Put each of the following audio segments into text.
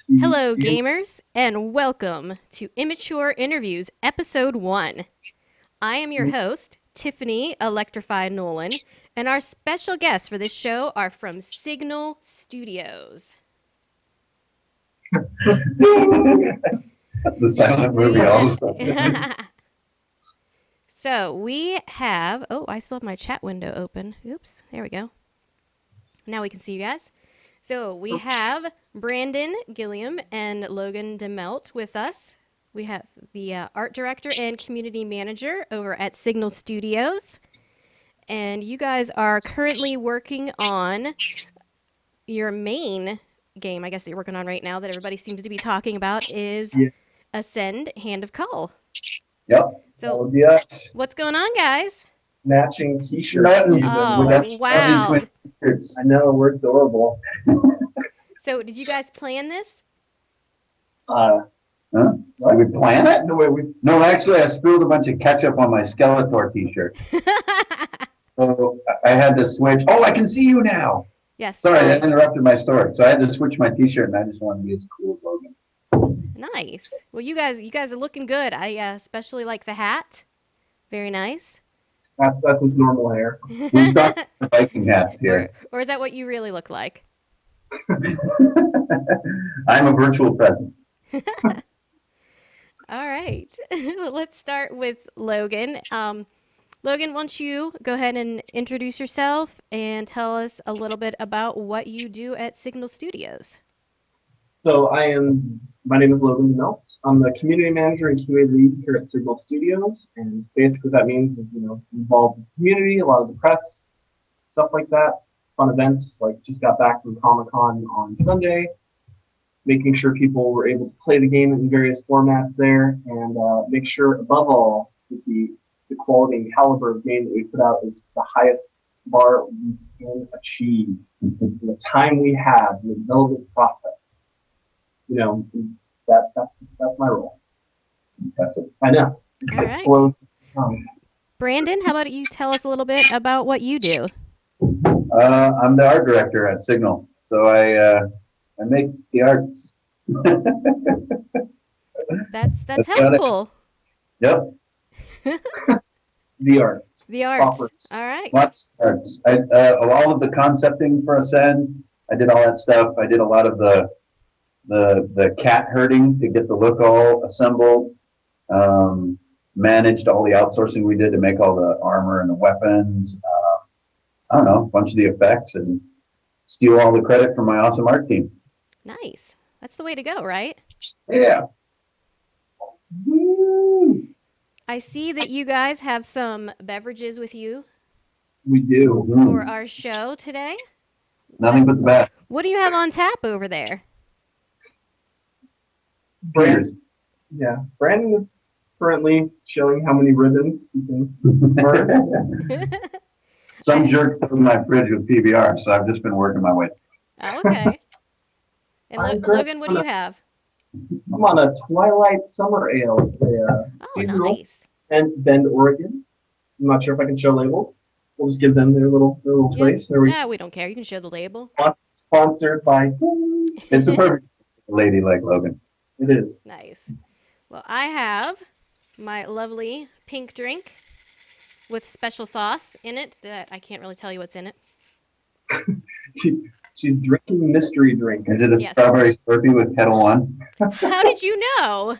Hello, gamers, and welcome to Immature Interviews Ep.1. I am your host, Tiffany ElektraFi Nolan, and our special guests for this show are from Signal Studios. The silent movie all of a sudden. So we have, I still have my chat window open. Oops, there we go. Now we can see you guys. So we have Brandon, Gilliam, and Logan DeMelt with us. We have the art director and community manager over at Signal Studios. And you guys are currently working on your main game, I guess, that you're working on right now that everybody seems to be talking about is Ascend Hand of Cull. Yep. So what's going on, guys? Matching t-shirts. Oh, wow. I know, we're adorable. So did you guys plan this? Did we plan it? No, actually, I spilled a bunch of ketchup on my Skeletor t-shirt. So I had to switch. Oh, I can see you now. Yes. Sorry, that interrupted my story. So I had to switch my t-shirt, and I just wanted to be as cool as Logan. Nice. Well, you guys are looking good. I especially like the hat. Very nice. That's his normal hair. We've got the Viking hats here. Or is that what you really look like? I'm a virtual presence. All right. Let's start with Logan. Logan, why don't you go ahead and introduce yourself and tell us a little bit about what you do at Signal Studios. So my name is Logan DeMelt. I'm the community manager and QA lead here at Signal Studios. And basically what that means is, involved in the community, a lot of the press, stuff like that, fun events, like just got back from Comic-Con on Sunday, making sure people were able to play the game in various formats there, and make sure, above all, that the quality and caliber of game that we put out is the highest bar we can achieve in the time we have in the development process. That's my role. That's it. I know. All right. Brandon, how about you tell us a little bit about what you do? I'm the art director at Signal, so I make the arts. That's helpful. Yep. The arts. The arts. Proper. All right. Lots of arts. All of the concepting for Ascend, I did all that stuff. I did a lot of the cat herding to get the look all assembled. Managed all the outsourcing we did to make all the armor and the weapons. I don't know, a bunch of the effects, and steal all the credit from my awesome art team. Nice. That's the way to go, right? Yeah. Woo! I see that you guys have some beverages with you We do. for our show today. Nothing but the best. What do you have on tap over there? Brandon is currently showing how many ribbons he can burn. Some jerk filled my fridge with PBR, so I've just been working my way. Oh, okay. And Logan, what do you have? I'm on a Twilight Summer Ale. Seasonal Nice. And Bend, Oregon. I'm not sure if I can show labels. We'll just give them their little place. There we don't care. You can show the label. Sponsored by. It's a perfect lady like Logan. It is. Nice. Well, I have my lovely pink drink with special sauce in it that I can't really tell you what's in it. She's drinking mystery drink. Is it a strawberry Slurpee with Kettle One? How did you know?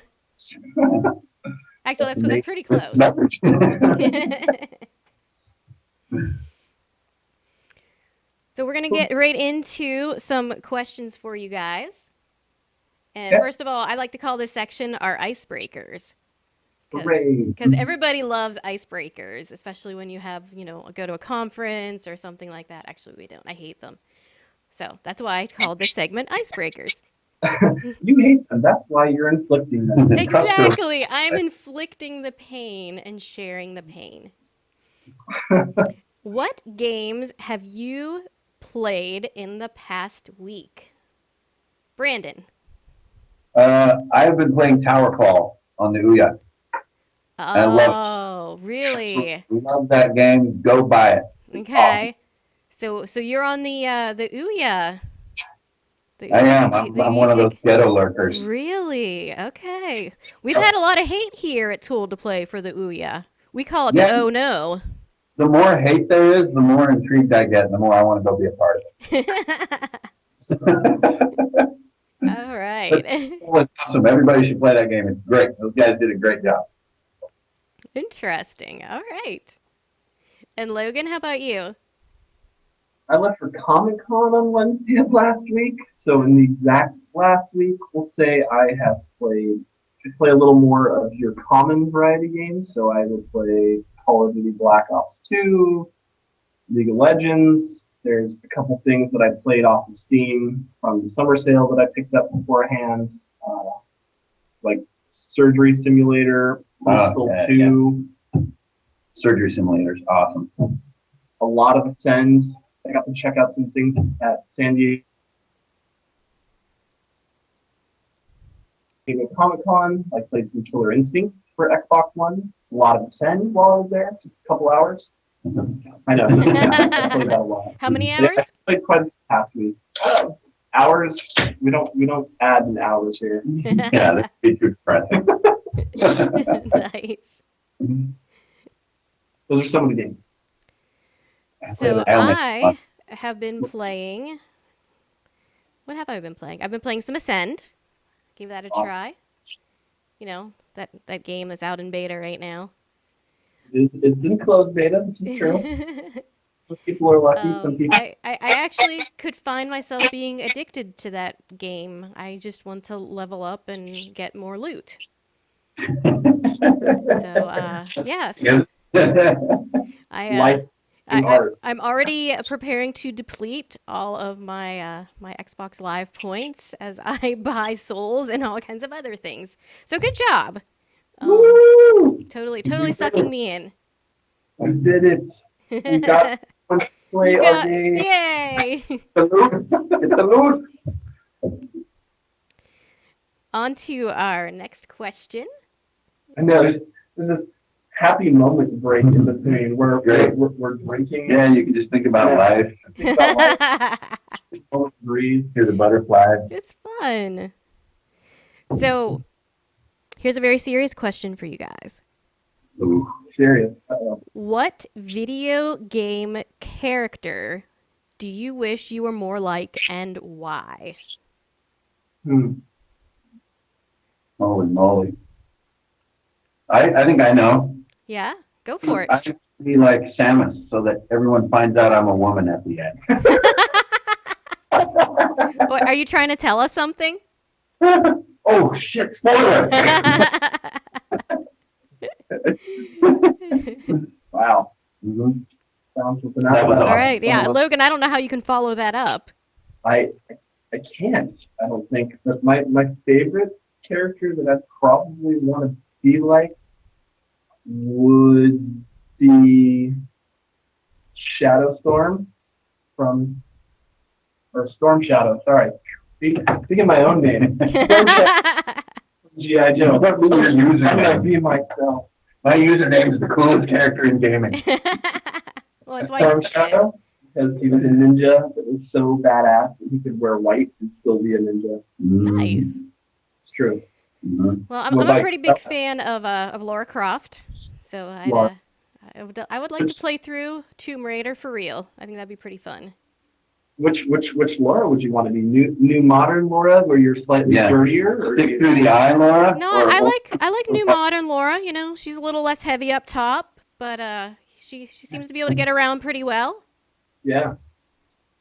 Actually, that's pretty close. So we're going to get right into some questions for you guys. And first of all, I like to call this section our icebreakers. Because everybody loves icebreakers, especially when you have, go to a conference or something like that. Actually, we don't. I hate them. So that's why I called this segment Icebreakers. You hate them. That's why you're inflicting them. Exactly. I'm inflicting the pain and sharing the pain. What games have you played in the past week? Brandon. I've been playing Towerfall on the Ouya. I love it. Really? I love that game. Go buy it. Okay. So you're on the Ouya. I am. I'm one of those ghetto lurkers. Really? Okay. We've had a lot of hate here at 2old2play for the Ouya. We call it Yeah. the oh no. The more hate there is, the more intrigued I get, and the more I want to go be a part of it. All right. It's awesome. Everybody should play that game. It's great. Those guys did a great job. Interesting. All right. And Logan, how about you? I left for Comic Con on Wednesday of last week, so in the exact last week, we'll say I have play a little more of your common variety games. So I would play Call of Duty Black Ops 2, League of Legends. There's a couple things that I played off of Steam from the summer sale that I picked up beforehand, like Surgery Simulator, Postal 2. Yeah. Surgery Simulator's awesome. A lot of Ascend. I got to check out some things at San Diego Comic Con. I played some Killer Instincts for Xbox One. A lot of Ascend while I was there, just a couple hours. I know. I played that a lot. How many hours? I played quite a bit past week. Hours? We don't add in hours here. Yeah, that's too depressing. Nice. Those are some of the games. So I have been playing. What have I been playing? I've been playing some Ascend. Give that a try. You know, that game that's out in beta right now. It's in closed beta, which is true. Some people are lucky, some people... I actually could find myself being addicted to that game. I just want to level up and get more loot. So, yes. I'm already preparing to deplete all of my my Xbox Live points as I buy souls and all kinds of other things. So good job. Totally sucking me in. We did it. We got to play our game. Yay! It's a loot. On to our next question. I know. There's this happy moment break in between where we're drinking. Yeah, you can just think about life. Breathe. Hear the butterflies. It's fun. So, here's a very serious question for you guys. Ooh. Serious. What video game character do you wish you were more like, and why? Holy moly. I think I know. Yeah? Go for it. I should be like Samus so that everyone finds out I'm a woman at the end. What, are you trying to tell us something? Oh, shit, spoiler! Wow. Mm-hmm. Sounds something out. All right, yeah. Logan, I don't know how you can follow that up. I can't, I don't think. But my favorite character that I probably want to be like would be Shadowstorm Storm Shadow, sorry. Speaking my own name. G.I. Joe. I'm going to be myself. My username is the coolest character in gaming. Well, that's why Storm you Shadow, because he was a ninja that was so badass that he could wear white and still be a ninja. Nice. It's true. Mm-hmm. Well, I'm a pretty big fan of Lara Croft, so I would like to play through Tomb Raider for real. I think that'd be pretty fun. Which Laura would you want to be? New modern Laura, where you're slightly dirtier, or stick through the eye, Laura? No, I like new modern Laura. You know, she's a little less heavy up top, but she seems to be able to get around pretty well. Yeah,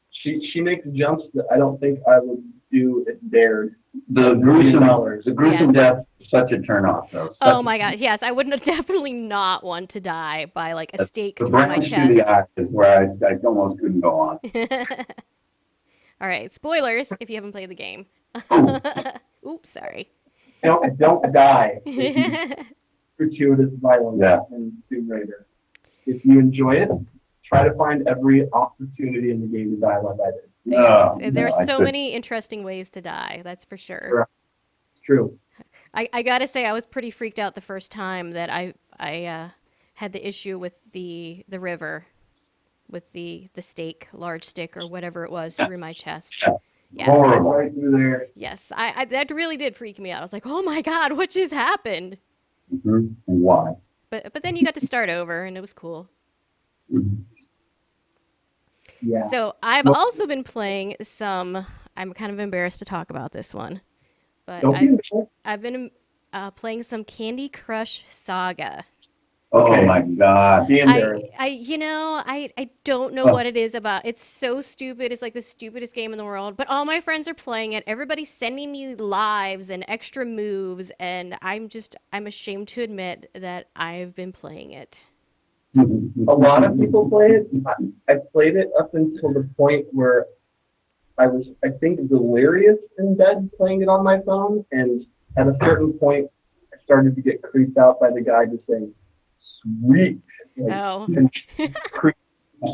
she makes jumps that I don't think I would do if dared. The gruesome death is such a turnoff, though. Oh my gosh, yes, I would definitely not want to die by like a stake through my chest. Through the eye is where I almost couldn't go on. All right, spoilers if you haven't played the game. Oops, sorry. Don't die. Gratuitous violence in Tomb Raider. If you enjoy it, try to find every opportunity in the game to die like I did. Yes. There are so many interesting ways to die, that's for sure. It's true. I gotta say, I was pretty freaked out the first time that I had the issue with the river, with the stake, large stick, or whatever it was, through my chest. Yeah. Horrible. Right through there. Yes, I that really did freak me out. I was like, oh my god, what just happened? And why? But then you got to start over, and it was cool. Mhm. Yeah. So I've Well- also been playing some. I'm kind of embarrassed to talk about this one, but Don't be embarrassed. I've been playing some Candy Crush Saga. Oh Okay. my God. Be embarrassed. I don't know Oh. what it is about. It's so stupid. It's like the stupidest game in the world. But all my friends are playing it. Everybody's sending me lives and extra moves, and I'm ashamed to admit that I've been playing it. A lot of people play it. I played it up until the point where I was, I think, delirious in bed playing it on my phone, and at a certain point, I started to get creeped out by the guy just saying, "Sweet," like, Oh, and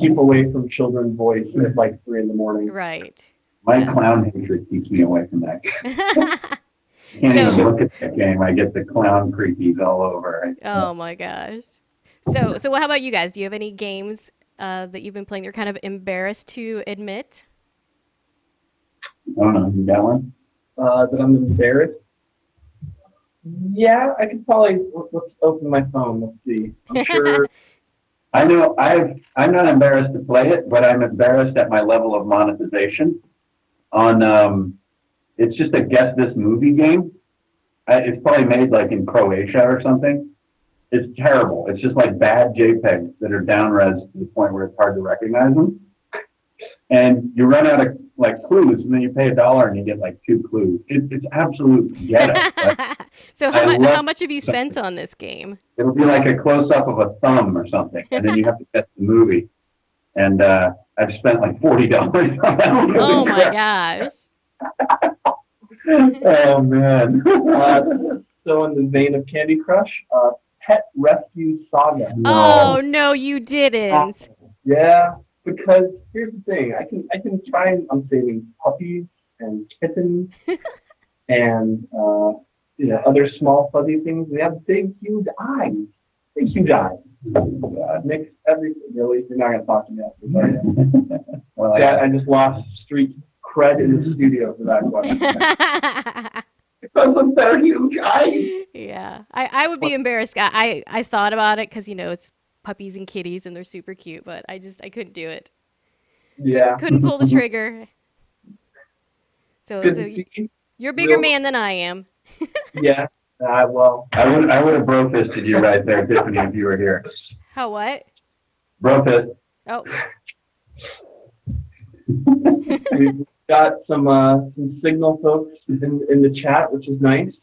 keep away from children's voice at like 3 a.m. right. My Yes. clown hatred keeps me away from that. Can't So- even look at that game. I get the clown creepies all over. Oh my gosh. So how about you guys? Do you have any games that you've been playing you're kind of embarrassed to admit? I don't know. You got one? That I'm embarrassed. Yeah, I could probably, let's open my phone. Let's see. I'm sure. I know I'm not embarrassed to play it, but I'm embarrassed at my level of monetization. It's just a guess this movie game. It's probably made like in Croatia or something. It's terrible. It's just like bad JPEGs that are down-res to the point where it's hard to recognize them. And you run out of like clues, and then you pay $1 and you get like 2 clues. It's absolute ghetto. So I love- how much have you spent on this game? It'll be like a close-up of a thumb or something, and then you have to guess the movie. And I've spent like $40 on that movie. Oh my gosh. Oh man. So in the vein of Candy Crush, Pet Rescue Saga. Oh no, you didn't. Yeah, because here's the thing, I can try and I'm saving puppies and kittens and other small fuzzy things. They have big huge eyes. Big huge eyes. Makes everything really. You're not gonna talk to me after that. Well, Yeah, I just lost street cred in the studio for that question. Because of their huge eyes. Yeah, I would be embarrassed. I thought about it because it's puppies and kitties and they're super cute, but I couldn't do it. Yeah. Couldn't pull the trigger. So Good so to see. you're a bigger Real- man than I am. Yeah. Well, I would have bro-fisted you right there, Tiffany, if you were here. How what? Bro-fist. Oh, we've got some signal folks in the chat, which is nice.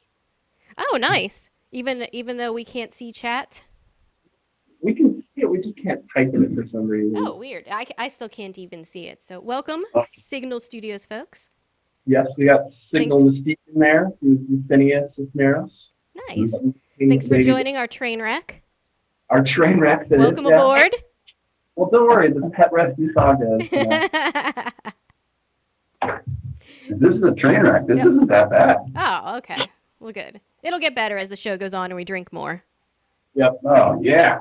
oh, nice. Even though we can't see chat. We can see it, we just can't type in it for some reason. Oh, weird. I still can't even see it. So welcome, Oh. Signal Studios, folks. Yes, we got Signal Mystique in there, who's Euphenia Cisneros. Nice. Thanks for joining our train wreck. Our train wreck. that is, Welcome yeah. aboard. Well, don't worry, the Pet Rescue Saga is, This is a train wreck. This Yep. isn't that bad. Oh, okay. Well, good. It'll get better as the show goes on and we drink more. Yep. Oh, yeah.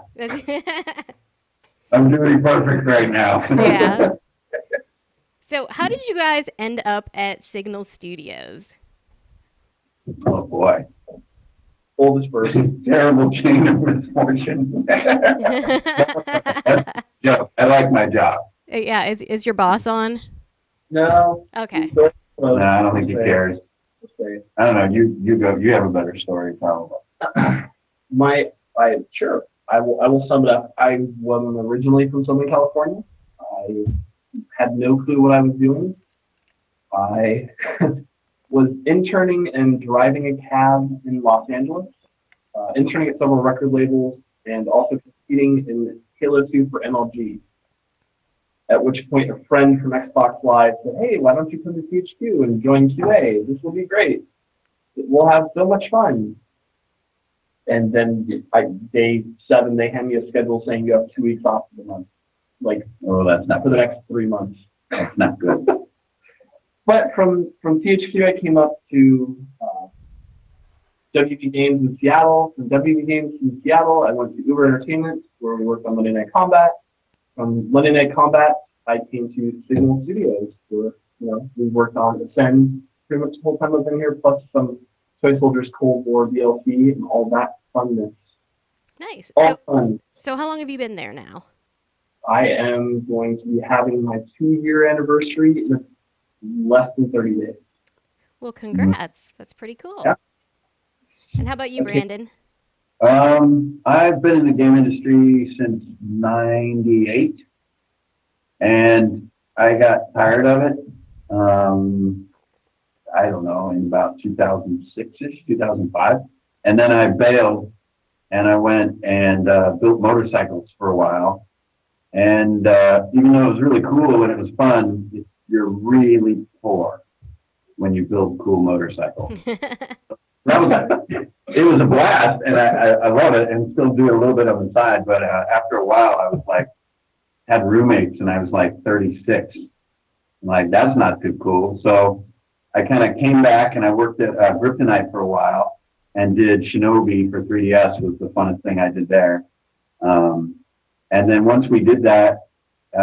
I'm doing perfect right now. Yeah. So, how did you guys end up at Signal Studios? Oh, boy. Oldest person. Terrible chain of misfortune. Joe, I like my job. Yeah, is your boss on? No. Okay. No, I don't think he cares. Say. I don't know. You go. You have a better story, probably. Sure. I will sum it up. I was originally from Southern California. I had no clue what I was doing. I was interning and driving a cab in Los Angeles, interning at several record labels, and also competing in Halo 2 for MLG. At which point a friend from Xbox Live said, "Hey, why don't you come to THQ and join QA? This will be great. We'll have so much fun." And then day 7, they hand me a schedule saying you have 2 weeks off of the month. Like, Oh, that's not for the next 3 months. That's not good. But from THQ, I came up to WB Games in Seattle. From WB Games in Seattle, I went to Uber Entertainment, where we worked on Monday Night Combat. From Monday Night Combat, I came to Signal Studios, where we've worked on Ascend pretty much the whole time I've been here, plus some Toy Soldiers Cold War DLC and all that funness. Nice. All fun. So how long have you been there now? I am going to be having my 2-year anniversary in less than 30 days. Well, congrats. That's pretty cool. Yeah. And how about you, Brandon? I've been in the game industry since '98, and I got tired of it. I don't know, in about 2006-ish, 2005, and then I bailed, and I went and built motorcycles for a while. And even though it was really cool and it was fun, you're really poor when you build cool motorcycles. It was a blast, and I love it, and still do a little bit on the side. But after a while, I was like, had roommates, and I was like 36. I'm like, that's not too cool. So I kind of came back, and I worked at Kryptonite for a while, and did Shinobi for 3DS. Was the funnest thing I did there. And then once we did that,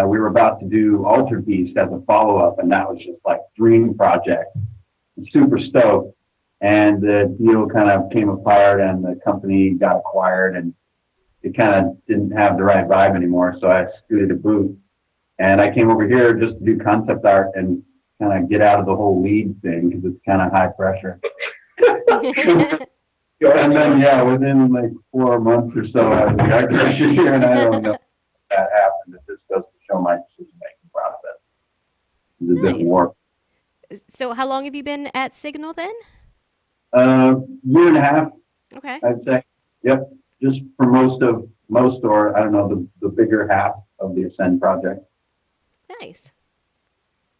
we were about to do Altered Beast as a follow-up, and that was just like dream project. Super stoked. And the deal kind of came apart, and the company got acquired, and it kind of didn't have the right vibe anymore. So I scooted a boot, and I came over here just to do concept art and kind of get out of the whole lead thing because it's kind of high pressure. And then, within like 4 months or so, I was the art director here, and I don't know if that happened. It just goes to show my decision-making process. It's a bit warped. So how long have you been at Signal then? Year and a half, Okay. I'd say. Yep, just for most, or I don't know, the bigger half of the Ascend project. Nice.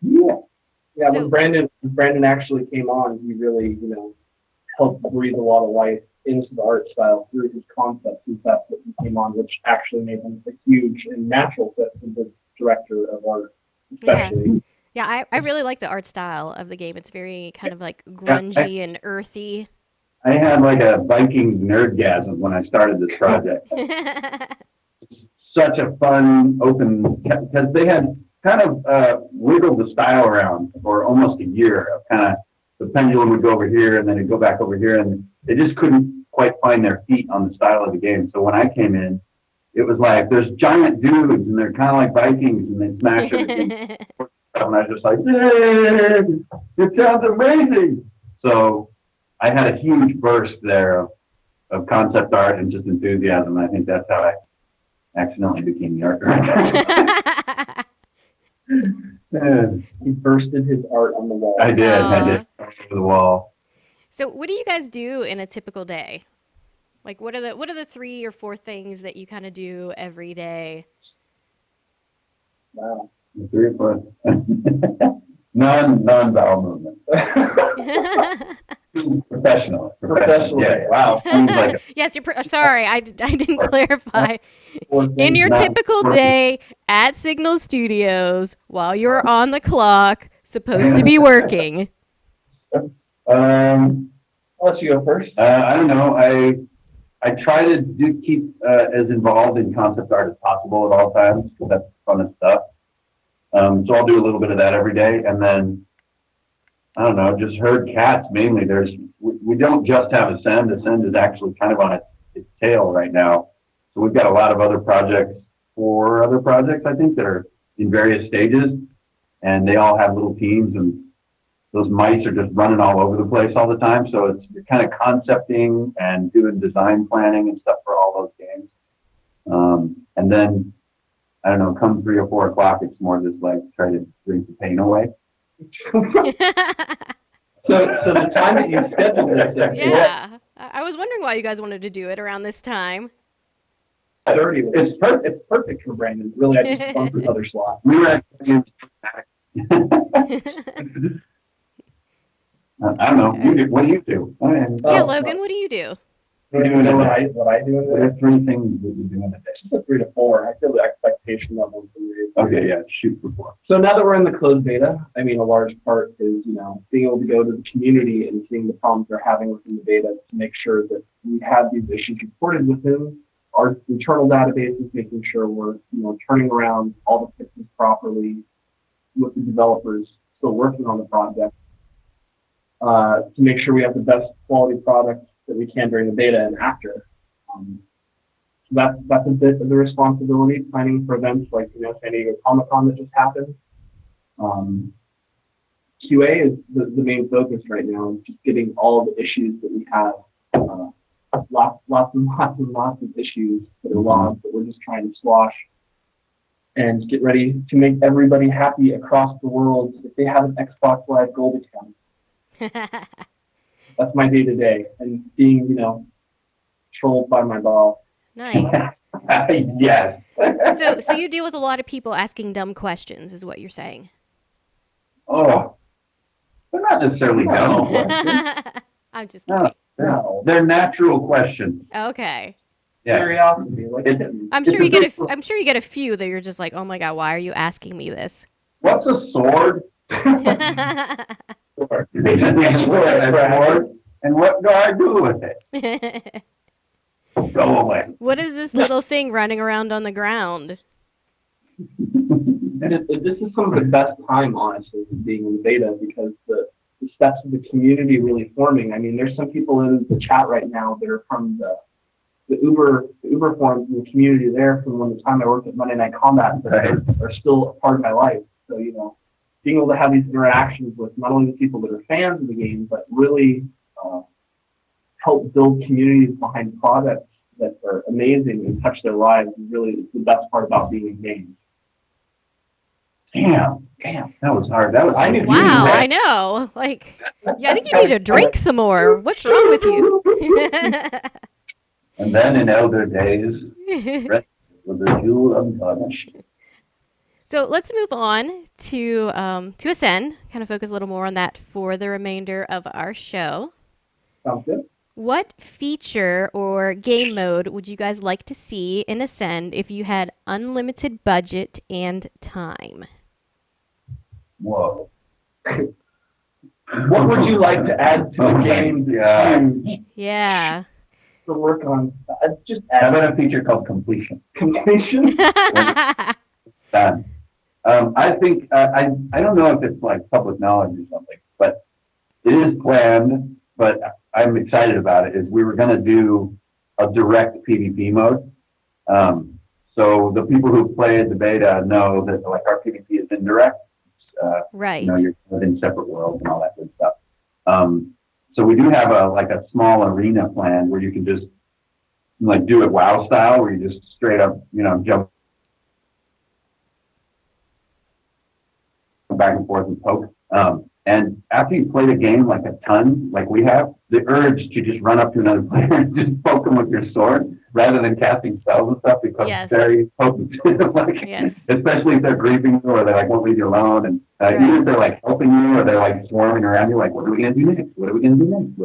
Yeah. Yeah, So- when Brandon actually came on, he really, helped breathe a lot of life into the art style through his concepts, and that's what he came on, which actually made him a huge and natural fit for the director of art, especially. Yeah, I really like the art style of the game. It's very kind of like grungy and earthy. I had like a Viking nerdgasm when I started this project. Such a fun, open, because they had kind of wiggled the style around for almost a year of kind of the pendulum would go over here and then it'd go back over here, and they just couldn't quite find their feet on the style of the game. So when I came in, it was like there's giant dudes and they're kind of like Vikings and they smash everything. And I was just like, yay, it sounds amazing. So I had a huge burst there of concept art and just enthusiasm. I think that's how I accidentally became the art director. He bursted his art on the wall. I did over the wall. So what do you guys do in a typical day? Like what are the 3 or 4 things that you kind of do every day? Wow. 3 or 4. Non-vowel movement. Professional. Yeah. Wow. Like Yes, sorry, I didn't clarify. In your typical day at Signal Studios, while you're on the clock, supposed to be working. I'll let you go first. I don't know. I try to keep as involved in concept art as possible at all times because that's the funnest stuff. So I'll do a little bit of that every day, and then I don't know, just herd cats mainly. We don't just have Ascend. Ascend is actually kind of on its tail right now. So we've got a lot of other projects, 4 other projects I think that are in various stages, and they all have little teams, and those mice are just running all over the place all the time. So you're kind of concepting and doing design planning and stuff for all those games. And then I don't know, come 3 or 4 o'clock, it's more just like try to drink the pain away. So the time that you scheduled this, Yeah. I was wondering why you guys wanted to do it around this time. 30. It's perfect for Brandon. Really, I just bumped his other slot. We were actually I don't know. What do you do? Yeah, Logan, what do you do? What I do in What there? are 3 things that you do in a day? Just a 3 to 4. I feel the expectation level is raised. Okay, yeah, shoot for 4. So now that we're in the closed beta, I mean, a large part is, being able to go to the community and seeing the problems they're having within the beta to make sure that we have these issues reported within our internal databases, making sure we're, turning around all the fixes properly with the developers still working on the project, to make sure we have the best quality product that we can during the beta and after. That's a bit of the responsibility, planning for events like, San Diego Comic-Con that just happened. QA is the main focus right now, just getting all of the issues that we have, lots and lots of issues that are logged that we're just trying to squash and get ready to make everybody happy across the world if they have an Xbox Live Gold account. That's my day to day, and being, trolled by my boss. Nice. Yes. So you deal with a lot of people asking dumb questions, is what you're saying. Oh, they're not necessarily dumb questions. I'm just kidding. No. They're natural questions. Okay. Yeah. Curiosity, like I'm sure you get a few that you're just like, oh my god, why are you asking me this? What's a sword? Sword. And what do I do with it? Go away. What is this little thing running around on the ground? And this is some of the best time, honestly, being in the beta, because the steps of the community really forming. I mean, there's some people in the chat right now that are from the Uber forums in the community there from when the time I worked at Monday Night Combat that are still a part of my life. So, being able to have these interactions with not only the people that are fans of the game, but really help build communities behind products that are amazing and touch their lives is really the best part about being in games. Damn, that was hard. That was. Wow, I know. Like, yeah, I think you need to drink some more. What's wrong with you? And then in elder days, rest was a jewel unpunished. So let's move on to Ascend. Kind of focus a little more on that for the remainder of our show. Sounds good. What feature or game mode would you guys like to see in Ascend if you had unlimited budget and time? Whoa. What would you like to add to the game? Yeah. To work on, just How add about a feature called completion? completion. Done. I think I don't know if it's like public knowledge or something, but it is planned. But I'm excited about it. Is we were going to do a direct PvP mode. So the people who played the beta know that like our PvP is indirect. Right. You're within separate worlds and all that good stuff. So we do have a small arena plan where you can just like do it WoW style, where you just straight up jump back and forth and poke. And after you play the game like a ton, like we have, the urge to just run up to another player and just poke them with your sword rather than casting spells and stuff becomes very potent. Especially if they're grieving you or they like won't leave you alone. And even if they're like helping you or they're like swarming around you, like, what are we going to do next? What are we going to do next?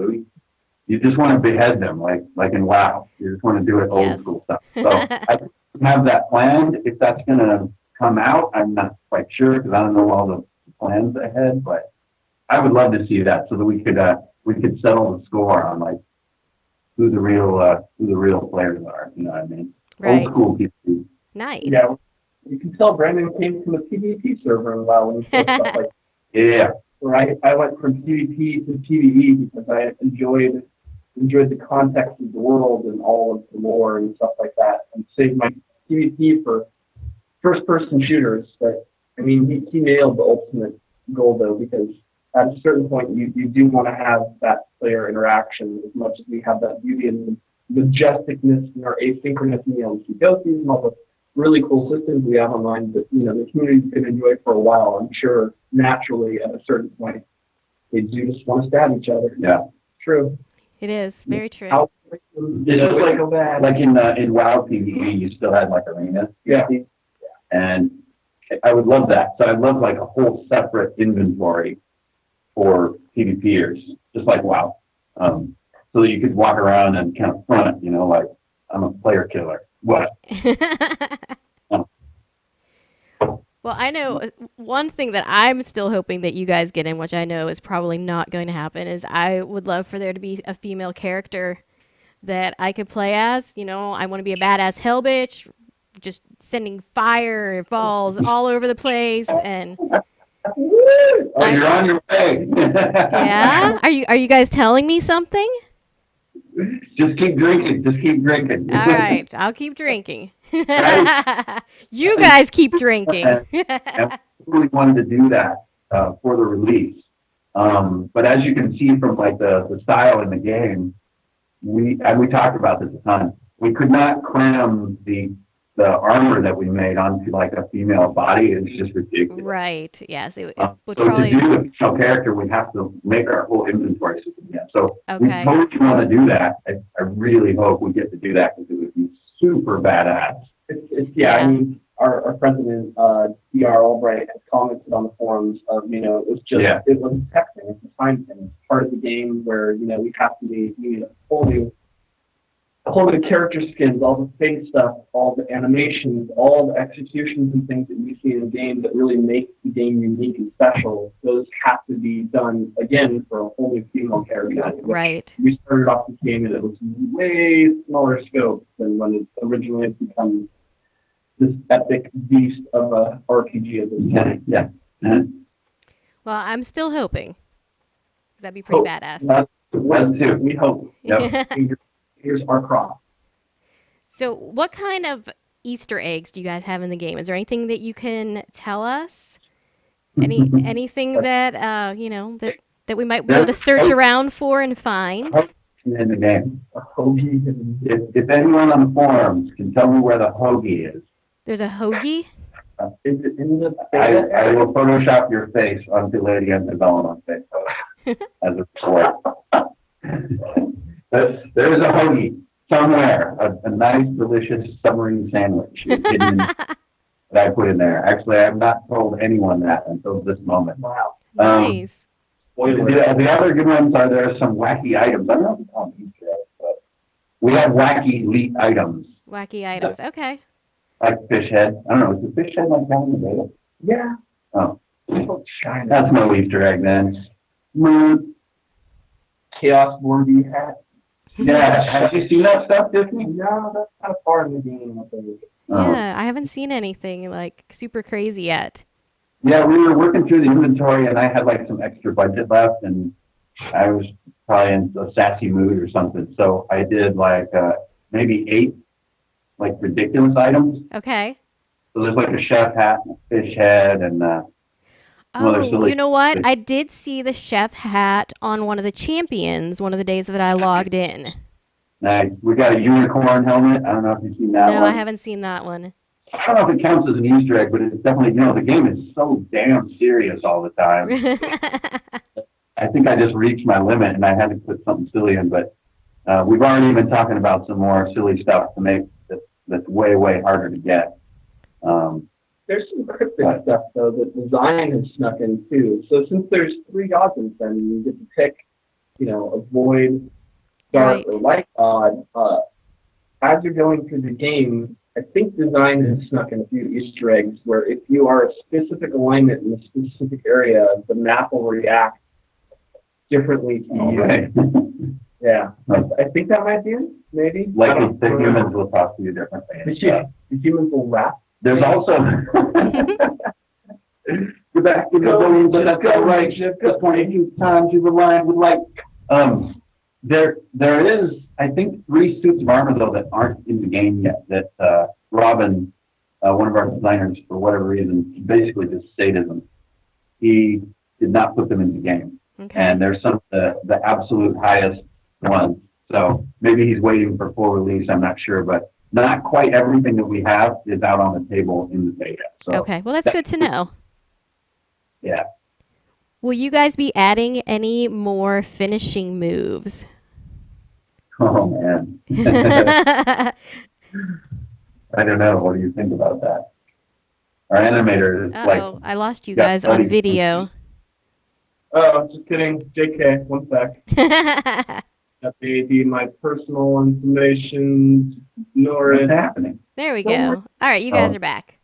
You just want to behead them like in WoW. You just want to do it old school stuff. So I have that planned. If that's going to come out, I'm not quite sure because I don't know all the plans ahead, but I would love to see that so that we could settle the score on like who the real players are. You know what I mean? Right. Old school people. Nice. Yeah, you can tell Brandon came from a PvP server in WoW and stuff like. Yeah. Where I went from PvP to PvE because I enjoyed the context of the world and all of the lore and stuff like that, and saved my PvP for first-person shooters. But I mean, he nailed the ultimate goal though, because at a certain point you do want to have that player interaction as much as we have that beauty and majesticness and our asynchronous and and all the really cool systems we have online that the community can enjoy for a while. I'm sure naturally at a certain point they do just want to stab each other. Yeah. True. It is very true. Like in WoW PvE, you still had like arenas. Yeah. And I would love that. So I'd love like a whole separate inventory for PvPers, just like WoW. So that you could walk around and kind of front, like I'm a player killer. What? Well, I know one thing that I'm still hoping that you guys get in, which I know is probably not going to happen, is I would love for there to be a female character that I could play as. I want to be a badass hell bitch, just sending fire balls all over the place, and Oh, you're on your way. Yeah? Are you guys telling me something? Just keep drinking. Just keep drinking. All right, I'll keep drinking. Right? You guys keep drinking. And we really wanted to do that for the release. But as you can see from like the style in the game, we talked about this a ton. We could not cram the armor that we made onto like a female body. It's just ridiculous. Right. Yes. It would So probably. to do a female character, we have to make our whole inventory system again. So we Okay. totally want to do that. I really hope we get to do that because it would be super badass. Yeah, I mean, our president, D.R. Albright, has commented on the forums of, it was just, it was a tech thing, it's a time thing. It's part of the game where, we have to be, we need a whole new character skins, all the face stuff, all the animations, all the executions and things that you see in the game that really make the game unique and special. Those have to be done again for a whole new female character. Right. We started off the game and it was way smaller scope than when it originally had become this epic beast of a RPG at this point. Yeah. Well, I'm still hoping. That'd be pretty badass. Us too. We hope. Yep. Here's our cross. So, what kind of Easter eggs do you guys have in the game? Is there anything that you can tell us? Anything that that we might be able to search around for and find? In the game. A hoagie. If anyone on the forums can tell me where the hoagie is. There's a hoagie? Is it in the I will Photoshop your face onto Lady and Development on Facebook as a sport. There's a hoagie somewhere, a nice, delicious submarine sandwich that I put in there. Actually, I have not told anyone that until this moment. Wow. Nice. The other good ones are there are some wacky items. I don't know if it's called Easter eggs, but we have wacky elite items. Wacky items. Okay. Like fish head. I don't know, is the fish head like that in the data? Yeah. Oh. So shiny. That's no Easter egg then. Chaos Borby hat. Yeah, have you seen that stuff, Tiffany? No, that's kind of far in the game. Yeah, I haven't seen anything like super crazy yet. Yeah, we were working through the inventory and I had like some extra budget left and I was probably in a sassy mood or something. So I did like maybe 8 like ridiculous items. Okay. So there's like a chef hat, and a fish head, and oh, you know what? I did see the chef hat on one of the champions one of the days that I logged in. Nice. We got a unicorn helmet. I don't know if you've seen that one. No, I haven't seen that one. I don't know if it counts as an Easter egg, but it's definitely, the game is so damn serious all the time. I think I just reached my limit and I had to put something silly in, but we've already been talking about some more silly stuff to make that's way, way harder to get. There's some cryptic stuff, though, that design has snuck in, too. So since there's 3 gods in Sun, you get to pick, a void, dark, or light god. As you're going through the game, I think design has snuck in a few Easter eggs where if you are a specific alignment in a specific area, the map will react differently to you. Okay. Yeah. I think that might be it, maybe. Like the humans will talk to you differently. The humans will rap. There's also go back to the that's all right. Just 22 times you've aligned with light. There is, I think, 3 suits of armor though that aren't in the game yet. That Robin, one of our designers, for whatever reason, basically just sadism. He did not put them in the game, and there's some of the absolute highest ones. So maybe he's waiting for full release. I'm not sure, but not quite everything that we have is out on the table in the beta. So okay, well, that's good to know. Yeah. Will you guys be adding any more finishing moves? Oh, man. I don't know. What do you think about that? Our animator is Uh-oh, I lost you guys on video. Oh, just kidding. JK, one sec. That may be my personal information. Ignore it. What's happening? There we go. All right, you guys are back.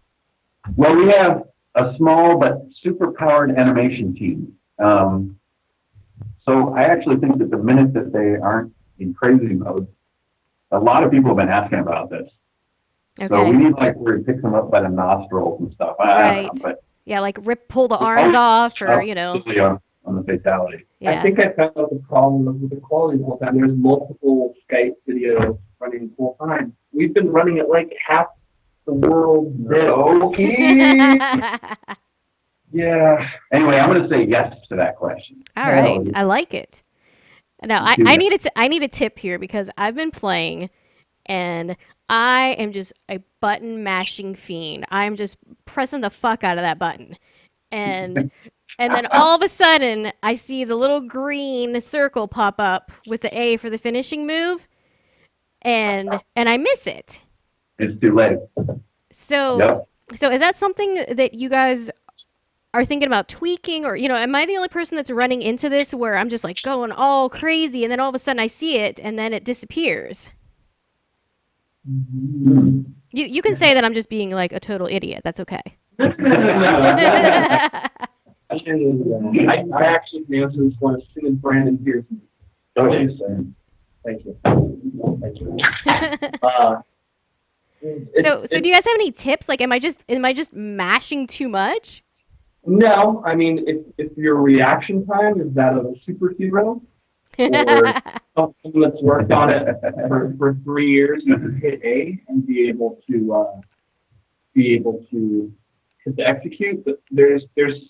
Well, we have a small but super powered animation team. So I actually think that the minute that they aren't in crazy mode, a lot of people have been asking about this. Okay. So we need like where it picks them up by the nostrils and stuff. I don't know, but Yeah, like pull the arms off, or Absolutely on the fatality. Yeah. I think I found out the problem with the quality the whole time. There's multiple Skype videos running full time. We've been running it like half the world. Yeah. Anyway, I'm going to say yes to that question. All right, I like it. Now, Do that. I need a tip here because I've been playing and I am just a button mashing fiend. I'm just pressing the fuck out of that button. And then all of a sudden I see the little green circle pop up with the A for the finishing move and I miss it. It's too late. So Yep. so is that something that you guys are thinking about tweaking, or am I the only person that's running into this where I'm just like going all crazy and then all of a sudden I see it and then it disappears? You can say that I'm just being like a total idiot. That's okay. I actually can answer this one as soon as Brandon hears me. Okay, sir. Thank you. So do you guys have any tips? Like, am I just mashing too much? No, I mean, if your reaction time is that of a superhero or someone that's worked on it for 3 years, you can hit A and be able to execute. But there's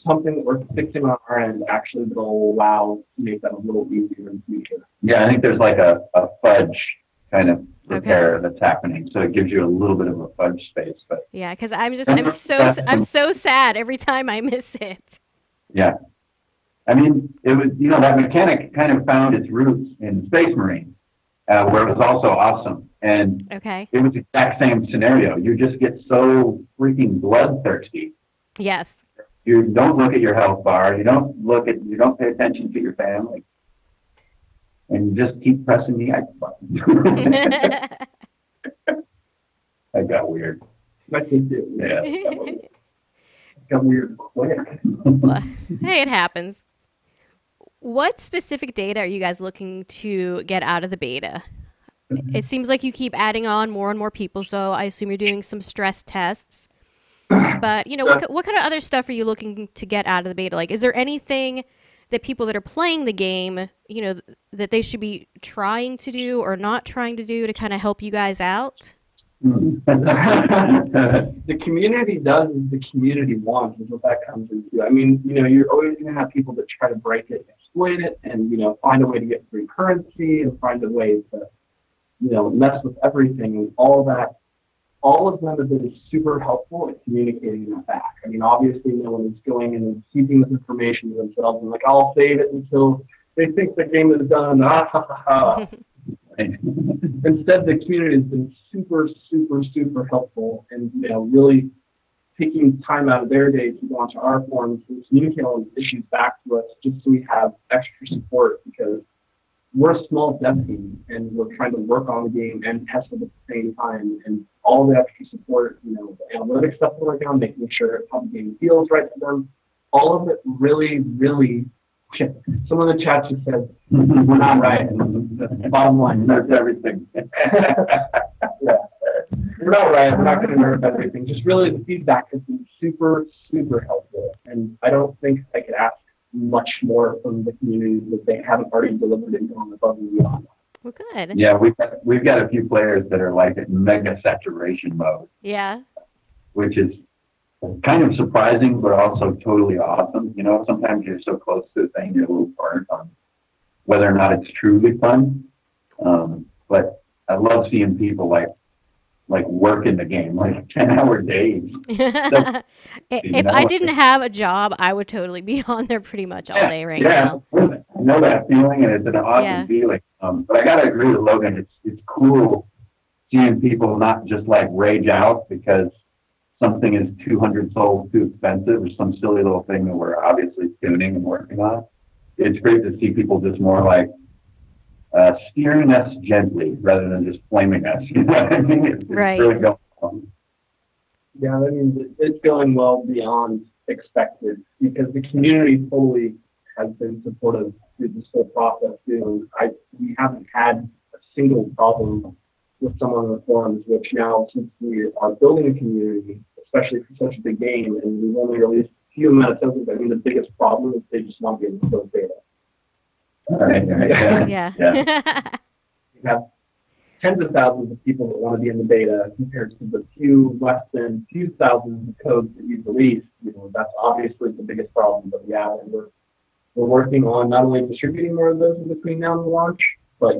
something that we're fixing on our end actually that will allow to make that a little easier in the future. Yeah, I think there's like a fudge kind of repair that's happening, so it gives you a little bit of a fudge space. But yeah, because I'm so sad every time I miss it. yeah, I mean, it was that mechanic kind of found its roots in Space Marine, where it was also awesome, and it was the exact same scenario. You just get so freaking bloodthirsty. Yes. You don't look at your health bar. You don't pay attention to your family. And you just keep pressing the X button. That got weird. I think it got weird quick. Well, hey, it happens. What specific data are you guys looking to get out of the beta? It seems like you keep adding on more and more people, so I assume you're doing some stress tests. But, what kind of other stuff are you looking to get out of the beta? Like, is there anything that people that are playing the game, that they should be trying to do or not trying to do to kind of help you guys out? The community does as the community wants, is what that comes into. I mean, you're always going to have people that try to break it, exploit it, and, find a way to get free currency and find a way to, mess with everything and all that. All of them have been super helpful at communicating that back. I mean, obviously, no one is going and keeping this information to themselves and like, I'll save it until they think the game is done. Instead, the community has been super, super, super helpful and really taking time out of their day to go onto our forums and communicate all these issues back to us just so we have extra support, because we're a small dev team and we're trying to work on the game and test it at the same time, and all the extra support, the analytics stuff we're working on, making sure how the game feels right to them, all of it really, really. Some of the chat just said, we're not right. Bottom line, nerf everything. Yeah. We're not right. We're not going to nerf everything. Just really, the feedback has been super, super helpful. And I don't think I could ask much more from the community that they haven't already delivered and gone above and beyond. Well, good. Yeah, we've got a few players that are like at mega saturation mode. Yeah. Which is kind of surprising, but also totally awesome. Sometimes you're so close to a thing, you're a little burnt on whether or not it's truly fun. But I love seeing people like work in the game, like 10-hour days. If I didn't have a job, I would totally be on there pretty much all day right now. I know that feeling, and it's an awesome feeling. But I gotta agree with Logan. It's cool seeing people not just like rage out because something is 200 souls too expensive or some silly little thing that we're obviously tuning and working on. It's great to see people just more like steering us gently rather than just flaming us. You know what I mean? It's really going on. Yeah, I mean, it's going well beyond expected because the community fully has been supportive through this whole process too. We haven't had a single problem with someone on the forums, which now, since we are building a community, especially for such a big game, and we've only released few amount of tokens. I mean, the biggest problem is they just want to be in the closed beta. All right. Yeah. You have tens of thousands of people that want to be in the beta compared to the few thousands of codes that you've released. That's obviously the biggest problem that we have, and we're working on not only distributing more of those in between now and the launch, but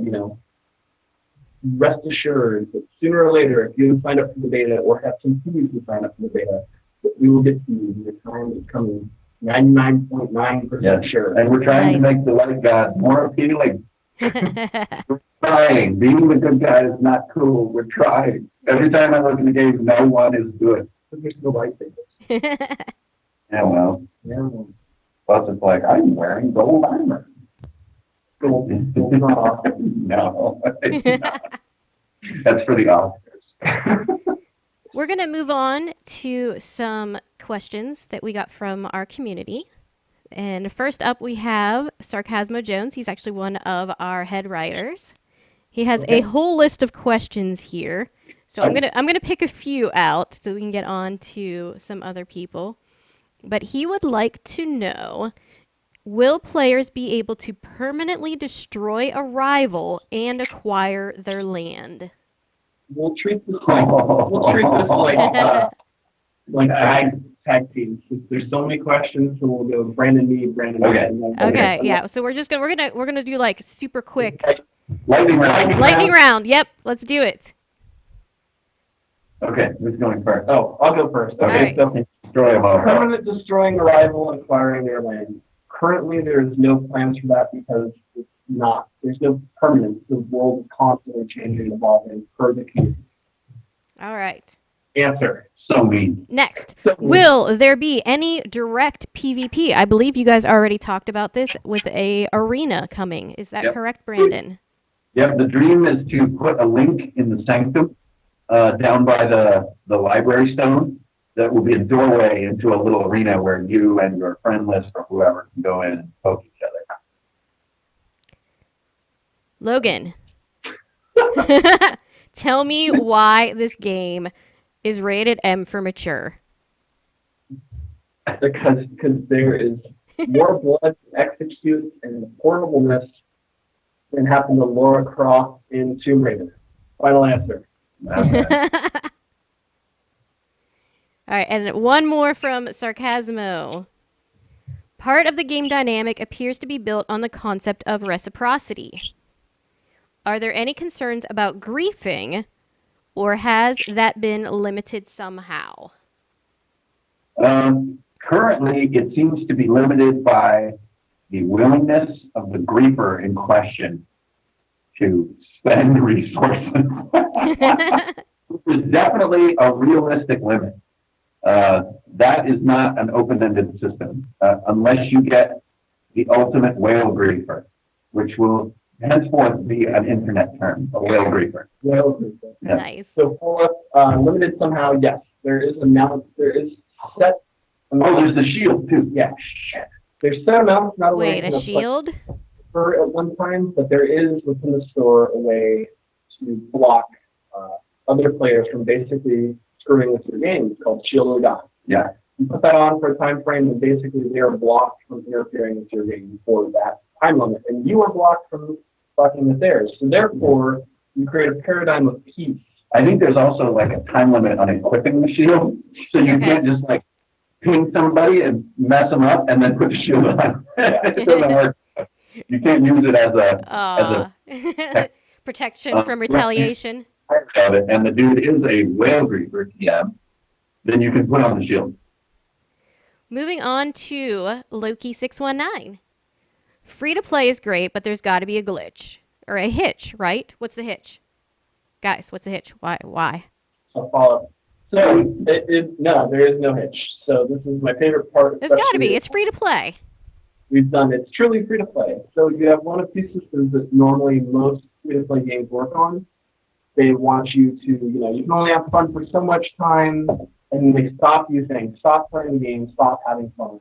rest assured that sooner or later, if you sign up for the beta or have continued to sign up for the beta, that we will get to you. The time is coming. 99.9% sure. And we're trying to make the light god more appealing. We're trying. Being the good guy is not cool. We're trying. Every time I look in the game, no one is good. There's no lightsabers. Yeah, well. Yeah. Plus, it's like, I'm wearing gold armor. Gold. No. That's for the Oscars. We're going to move on to some questions that we got from our community. And first up, we have Sarcasmo Jones. He's actually one of our head writers. He has a whole list of questions here. So I'm gonna pick a few out so we can get on to some other people. But he would like to know, will players be able to permanently destroy a rival and acquire their land? We'll treat this like tag teams. There's so many questions, so we'll go Brandon, me, Brandon. Okay, yeah. So we're gonna do like super quick lightning round. Lightning round. Yep, let's do it. Okay, who's going first? Oh, I'll go first. Okay, All so destroy them all. Permanent destroying a rival and acquiring their land. Currently, there is no plans for that because it's not. There's no permanence. The world is constantly changing and evolving per the community. All right. Answer. So mean. Next, will there be any direct PvP? I believe you guys already talked about this with a arena coming. Is that correct, Brandon? Yep, the dream is to put a link in the sanctum down by the library stone. That will be a doorway into a little arena where you and your friend list or whoever can go in and poke each other. Logan, tell me why this game is rated M for mature. Because there is more blood to execute and portableness than happened to Laura Croft in Tomb Raider. Final answer. All right, and one more from Sarcasmo. Part of the game dynamic appears to be built on the concept of reciprocity. Are there any concerns about griefing, or has that been limited somehow? Currently, it seems to be limited by the willingness of the griefer in question to spend resources. There's definitely a realistic limit. That is not an open-ended system unless you get the ultimate whale griefer, which will henceforth be an internet term, a whale griefer. Whale griefer. Yeah. Nice. So for limited somehow, yes. There is set. Oh, there's the shield too. Yeah. There's set amounts, not a way. Wait, a shield? At one time, but there is within the store a way to block other players from basically screwing with your game. It's called Shield or Die. Yeah. You put that on for a time frame, and basically they are blocked from interfering with your game for that time limit, and you are blocked from fucking with theirs. So therefore, you create a paradigm of peace. I think there's also like a time limit on equipping the shield, so you can't just like ping somebody and mess them up and then put the shield on. It doesn't work. You can't use it as a protection from retaliation. Of it, and the dude is a whale griefer TM, then you can put on the shield. Moving on to Loki619. Free to play is great, but there's got to be a glitch or a hitch, right? What's the hitch, guys? What's the hitch? Why? I'll follow. So no, there is no hitch. So this is my favorite part. There's got to be. It's free to play. We've done it's truly free to play. So you have one of two systems that normally most free to play games work on. They want you to, you can only have fun for so much time, and they stop you saying, stop playing the game, stop having fun.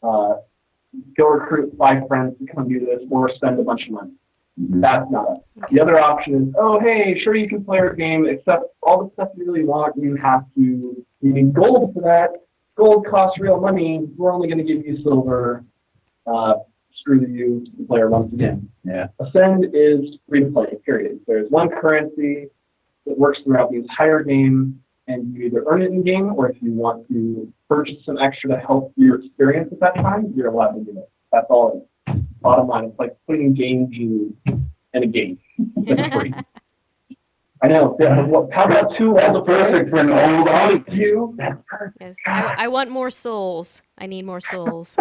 Go recruit 5 friends to come do this, or spend a bunch of money. Mm-hmm. That's not it. The other option is, oh, hey, sure you can play our game, except all the stuff you really want, you need gold for that. gold costs real money. We're only going to give you silver. Screw you, the player once again. Yeah. Ascend is free to play, period. There's one currency that works throughout the entire game, and you either earn it in game, or if you want to purchase some extra to help your experience at that time, you're allowed to do it. That's all it is. Bottom line, it's like putting game genie in a game. That's free. I know. How about 2old2play? Perfect for an old audience. You? That's perfect. Yes. I want more souls. I need more souls.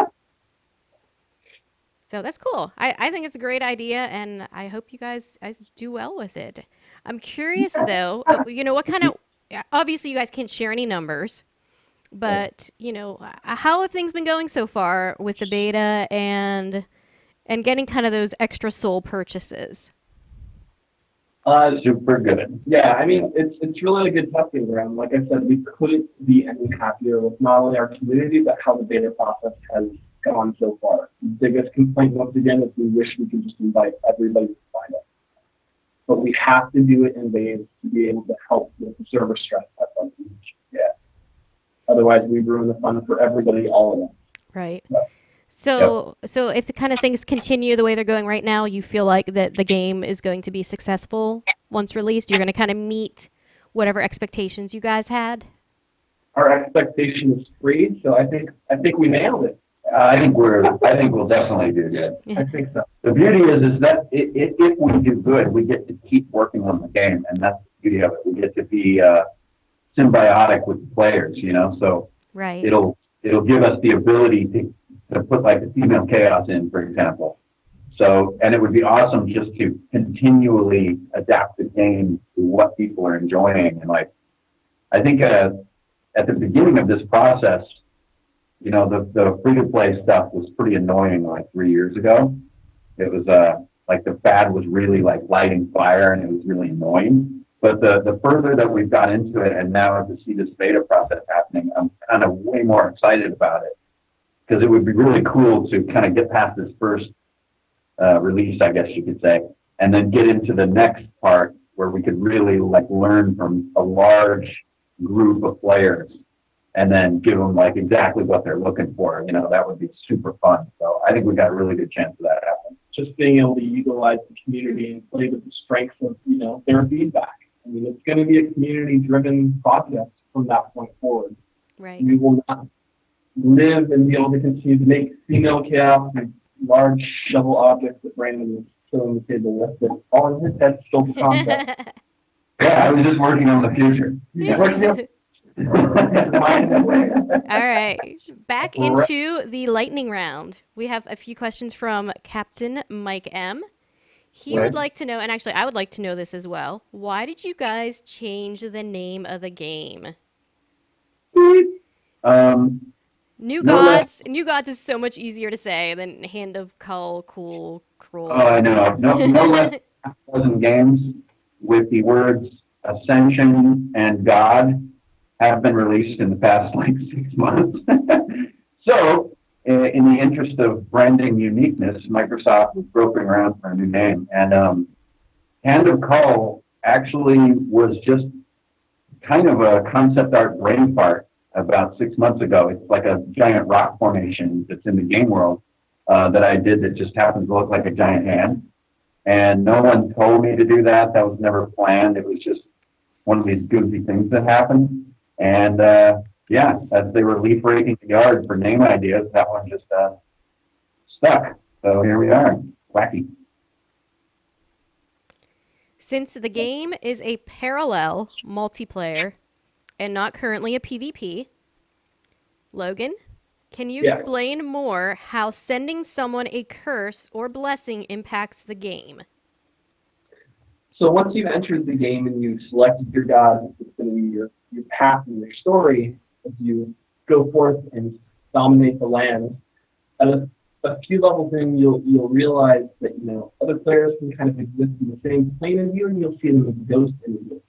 So that's cool. I think it's a great idea, and I hope you guys do well with it. I'm curious, though, what kind of, obviously you guys can't share any numbers, but, how have things been going so far with the beta and getting kind of those extra soul purchases? Super good. Yeah, I mean, it's really a good testing ground. Like I said, we couldn't be any happier with not only our community, but how the beta process has gone so far. The biggest complaint, once again, is we wish we could just invite everybody to sign up. But we have to do it in ways to be able to help with the server stress that's on each. Yeah. Otherwise, we ruin the fun for everybody, all of them. Right. So if the kind of things continue the way they're going right now, you feel like that the game is going to be successful once released? You're going to kind of meet whatever expectations you guys had? Our expectation is free, so I think we nailed it. I think we'll definitely do good. I think so. The beauty is that if we do good, we get to keep working on the game, and that's the beauty of it. We get to be symbiotic with the players, So right. It'll give us the ability to put like the female chaos in, for example. So, and it would be awesome just to continually adapt the game to what people are enjoying. And I think at the beginning of this process, the free-to-play stuff was pretty annoying 3 years ago. It was the fad was really lighting fire, and it was really annoying. But the further that we've got into it, and now to see this beta process happening, I'm kind of way more excited about it, because it would be really cool to kind of get past this first release, I guess you could say, and then get into the next part where we could really learn from a large group of players, and then give them exactly what they're looking for. That would be super fun. So I think we got a really good chance of that happening. Just being able to utilize the community and play with the strengths of their feedback. I mean, it's going to be a community-driven process from that point forward. Right. We will not live and be able to continue to make female chaos and large shovel objects that Brandon was killing the table with. But all in his head still the concept. Yeah, I was just working on the future. All right. Back into the lightning round. We have a few questions from Captain Mike M. He would like to know, and actually I would like to know this as well, why did you guys change the name of the game? New Gods is so much easier to say than Hand of Cull, Cool, Cruel. Oh, I know. No less than a dozen games with the words Ascension and God have been released in the past 6 months. So, in the interest of branding uniqueness, Microsoft was groping around for a new name. And Hand of Cull actually was just kind of a concept art brain fart about 6 months ago. It's like a giant rock formation that's in the game world that I did that just happens to look like a giant hand. And no one told me to do that. That was never planned. It was just one of these goofy things that happened. And as they were leaf raking the yard for name ideas, that one just stuck. So here we are. Wacky. Since the game is a parallel multiplayer and not currently a PvP, Logan, can you explain more how sending someone a curse or blessing impacts the game? So once you've entered the game and you've selected your god, it's going to be your path and your story as you go forth and dominate the land. At a few levels in, you'll realize that other players can kind of exist in the same plane as you, and you'll see them as ghost images.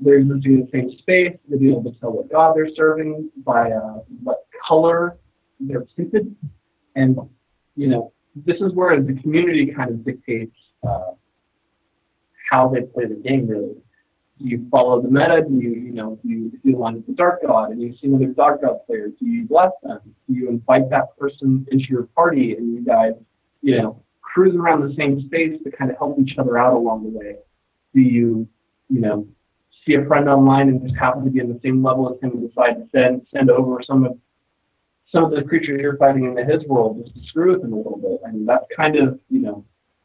They're existing in the same space. You'll be able to tell what god they're serving by what color they're tinted, and this is where the community kind of dictates how they play the game, really. you follow the meta? Do you align with the dark god and you see another dark god player? Do you bless them? Do you invite that person into your party and you guys, cruise around the same space to kind of help each other out along the way? Do you, see a friend online and just happen to be in the same level as him and decide to send over some of the creatures you're fighting into his world just to screw with him a little bit? And that's kind of,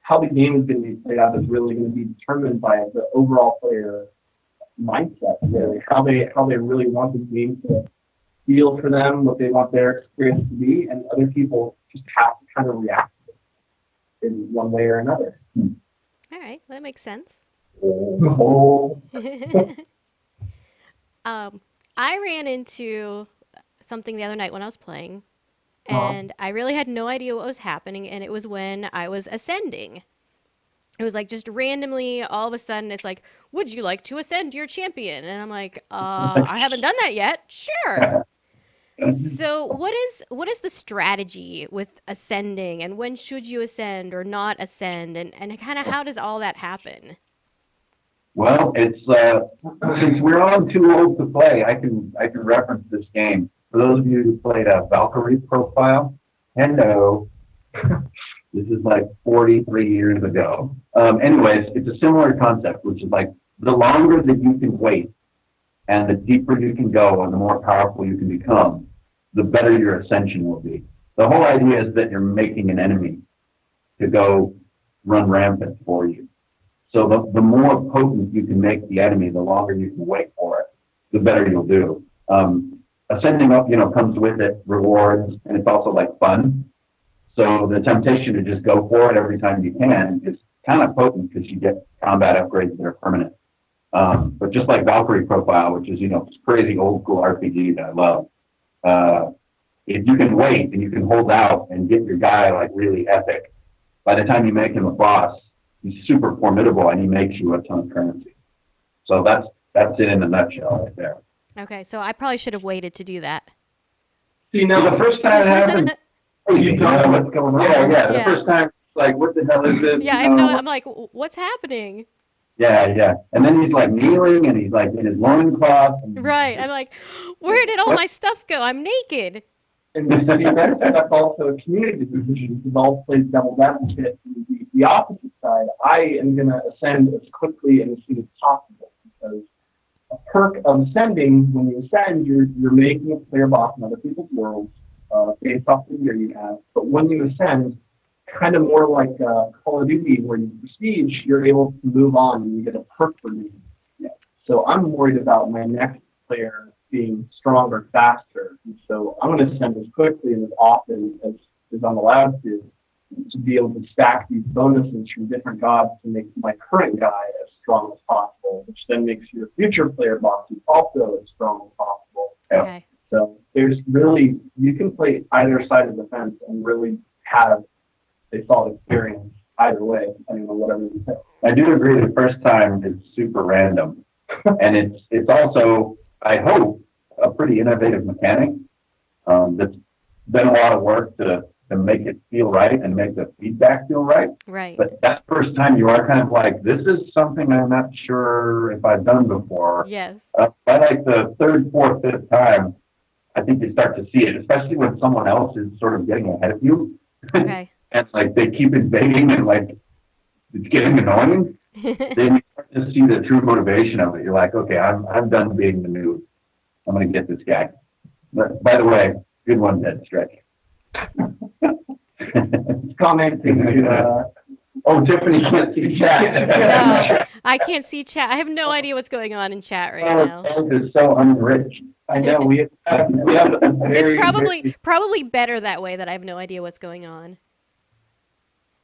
how the game is going to be played out is really going to be determined by the overall player mindset, really, how they really want the game to feel for them, what they want their experience to be, and other people just have to kind of react to it in one way or another. All right, that makes sense. Oh. I ran into something the other night when I was playing, and I really had no idea what was happening, and it was when I was ascending. It was like just randomly, all of a sudden, it's like, would you like to ascend your champion? And I'm like, I haven't done that yet. Sure. So what is the strategy with ascending, and when should you ascend or not ascend, and kind of how does all that happen? Well, it's since we're on too old to play, I can reference this game. For those of you who played a Valkyrie profile, hello. This is like 43 years ago. Anyways, it's a similar concept, which is like the longer that you can wait and the deeper you can go and the more powerful you can become, the better your ascension will be. The whole idea is that you're making an enemy to go run rampant for you. So the more potent you can make the enemy, the longer you can wait for it, the better you'll do. Ascending up, comes with it rewards, and it's also like fun. So the temptation to just go for it every time you can is kind of potent because you get combat upgrades that are permanent. But just like Valkyrie profile, which is, this crazy old school RPG that I love, if you can wait and you can hold out and get your guy like really epic, by the time you make him a boss, he's super formidable and he makes you a ton of currency. So that's it in a nutshell right there. Okay, so I probably should have waited to do that. See, now the first time it happened, you don't know what's going on. Yeah. The first time, it's like, what the hell is this? Yeah, I'm like, what's happening? Yeah. And then he's like kneeling and he's like in his loincloth. Right. I'm like, where did all my stuff go? I'm naked. And that's also a community decision because all plays devil's advocate. The opposite side, I am going to ascend as quickly and as soon as possible because a perk of ascending, when you ascend, you're making a player boss in other people's worlds based off the gear you have. But when you ascend, kind of more like Call of Duty, where you prestige, you're able to move on and you get a perk for me. Yeah. So I'm worried about my next player being stronger, faster. And so I'm going to ascend as quickly and as often as I'm allowed to be able to stack these bonuses from different gods to make my current guy as strong as possible, which then makes your future player bosses also as strong as possible. Okay. So there's really, you can play either side of the fence and really have a solid experience either way, depending on whatever you pick. I do agree the first time it's super random. And it's also, I hope, a pretty innovative mechanic that's been a lot of work to make it feel right and make the feedback feel right. Right. But that first time you are kind of like, this is something I'm not sure if I've done before. Yes. By like the third, fourth, fifth time, I think you start to see it, especially when someone else is sort of getting ahead of you. Okay. And like they keep invading and like it's getting annoying. Then you start to see the true motivation of it. You're like, okay, I'm done being the noob. I'm gonna get this guy. But by the way, good one, Dead Stretch. Commenting. Oh, Tiffany can't see chat. No, I can't see chat. I have no idea what's going on in chat right now. This is so unrich. I know we have a very, It's probably better that way, that I have no idea what's going on.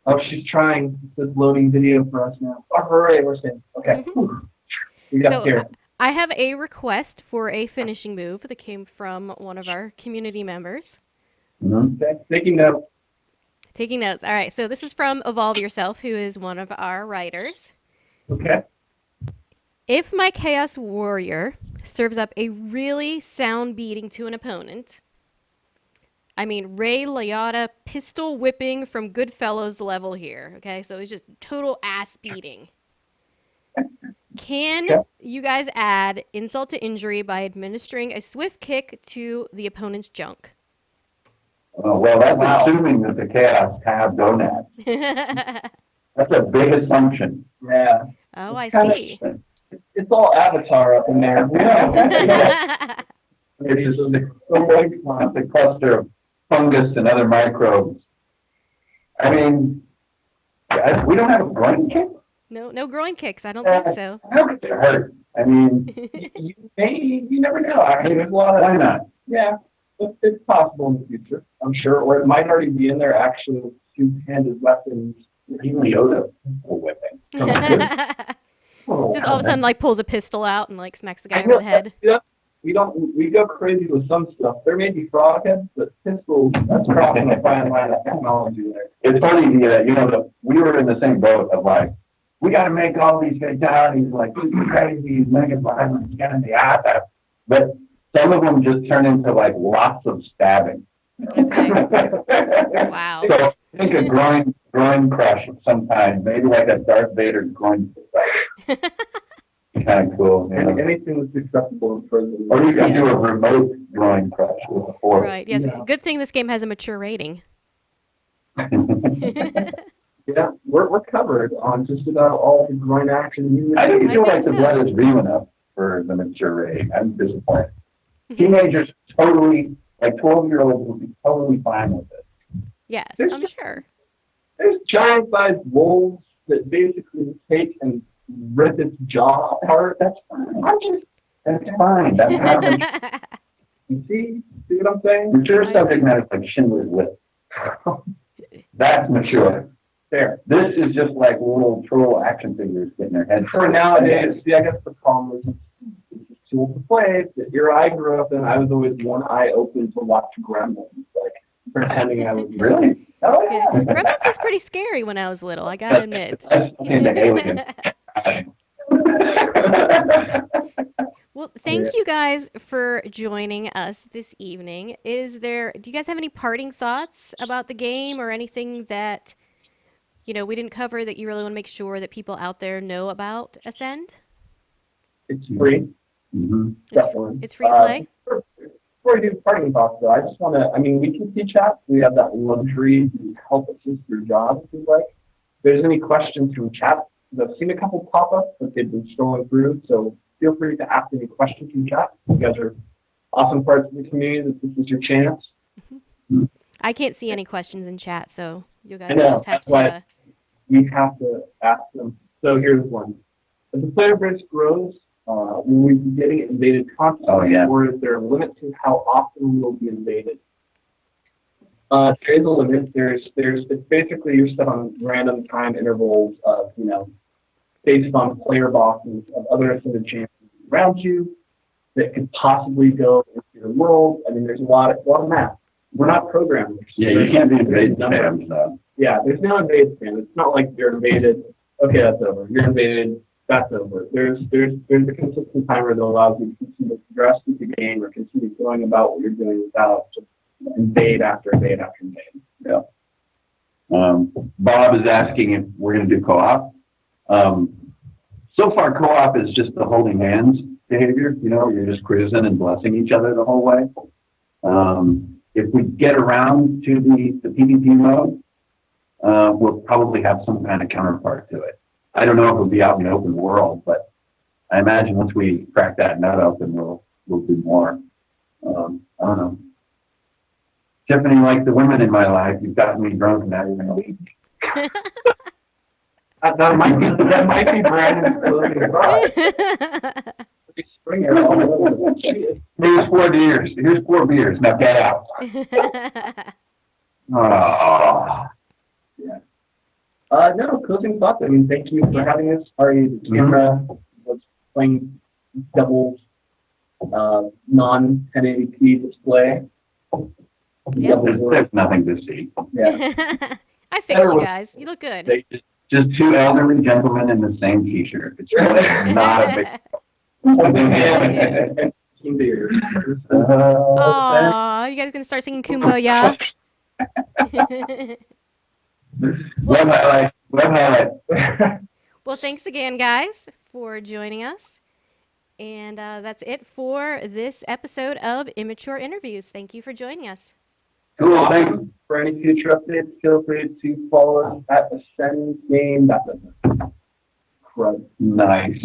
Oh, she's trying this loading video for us now. Oh, hooray, we're saying. Okay. We got So here. I have a request for a finishing move that came from one of our community members. Okay. Taking note. Taking notes. All right. So this is from Evolve Yourself, who is one of our writers. Okay. If my Chaos Warrior serves up a really sound beating to an opponent, I mean, Ray Liotta pistol whipping from Goodfellas level here. Okay. So it's just total ass beating. Can Okay. you guys add insult to injury by administering a swift kick to the opponent's junk? Well, that's assuming that the chaos have gonads. That's a big assumption. Yeah. Oh, I Kind of see. interesting. It's all Avatar up in there. Yeah. It's just a cluster of fungus and other microbes. I mean, we don't have a groin kick? No groin kicks. I don't think so. How could it hurt? I mean, You never know. I mean, there's a lot of. why not? Yeah, it's possible in the future, I'm sure. Or it might already be in their actual two-handed weapons. Even Yoda will whipping. Just all of a sudden, like, pulls a pistol out and, like, smacks the guy over the head. Yeah, we go crazy with some stuff. There may be frog heads, but pistols, that's crossing a fine line of technology there. It's funny, we were in the same boat of like, we got to make all these fatalities, like, these crazy, mega violence, get in the eye. But some of them just turn into like lots of stabbing. Okay. Wow. So I think a groin crush of some kind, maybe like a Darth Vader groin crush. Kind of cool. You know? Anything that's acceptable in prison. Or you can do a remote groin crush with a fork. Right. Yes. Yeah. Good thing this game has a mature rating. Yeah, we're covered on just about all the groin action. I don't feel I like think the so. blood is real enough for the mature rating. I'm disappointed. Teenagers totally, like 12-year-olds will be totally fine with it. Yes, I'm sure. There's giant-sized wolves that basically take and rip its jaw apart. That's fine. That's fine. That's not mature. You see what I'm saying? Mature subject matter is like Schindler's List. That's mature. There. This is just like little troll action figures getting their heads. For nowadays, see, I guess the problem is it's just too old to play. The era I grew up in, I was always one eye open to watch Gremlins, like pretending I was Really? Oh, Yeah. yeah. Gremlins was pretty scary when I was little, I gotta admit. That's in the alien. Well, thank you guys for joining us this evening. Do you guys have any parting thoughts about the game or anything that, we didn't cover that you really want to make sure that people out there know about Ascend? It's free. Mm-hmm. Definitely. It's free to play? Before we do parting thoughts, though, I just want to, we can see chat. We have that luxury to help assist your job, if you'd like. If there's any questions from chat, I've seen a couple pop up that they've been scrolling through, so feel free to ask any questions from chat. You guys are awesome parts of the community. This is your chance. I can't see any questions in chat, so you guys I know, just have that's why to. we have to ask them. So here's one. As the player base grows, will we be getting invaded constantly, Oh, yeah. or is there a limit to how often we will be invaded? There is a limit. It's basically you're set on random time intervals of, based on player bosses of other ascended champions around you that could possibly go into your world. I mean, there's a lot of math. We're not programmers. Yeah, you can't be invaded spams, though. Yeah, there's no invade spam. It's not like you're invaded. Okay, that's over. You're invaded. That's over. There's a consistent timer that allows you to continue to progress through the game or continue going about what you're doing without just invade after invade after invade. Yeah. Bob is asking if we're going to do co-op. So far, co-op is just the holding hands behavior. You're just cruising and blessing each other the whole way. If we get around to the PvP mode, we'll probably have some kind of counterpart to it. I don't know if it'll be out in the open world, but I imagine once we crack that nut open, we'll do more. I don't know. Tiffany, like the women in my life, you've gotten me drunk and now you're going to leave. That might be Brandon's clothing bride. Here's 4 beers. Here's 4 beers. Now get out. Oh. Yeah. No, closing thoughts. Thank you for having us. Sorry, the camera was playing double non-1080p display. Yep. There's nothing to see. Yeah. I fixed you guys. You look good. Just 2 elderly gentlemen in the same t-shirt. It's really not a big And beers. Aw, you guys gonna start singing Kumbaya? Web highlight. Well, thanks again, guys, for joining us. And that's it for this episode of Immature Interviews. Thank you for joining us. Cool, thanks. For any future updates, feel free to follow us at ascendgame.business. Right. Nice.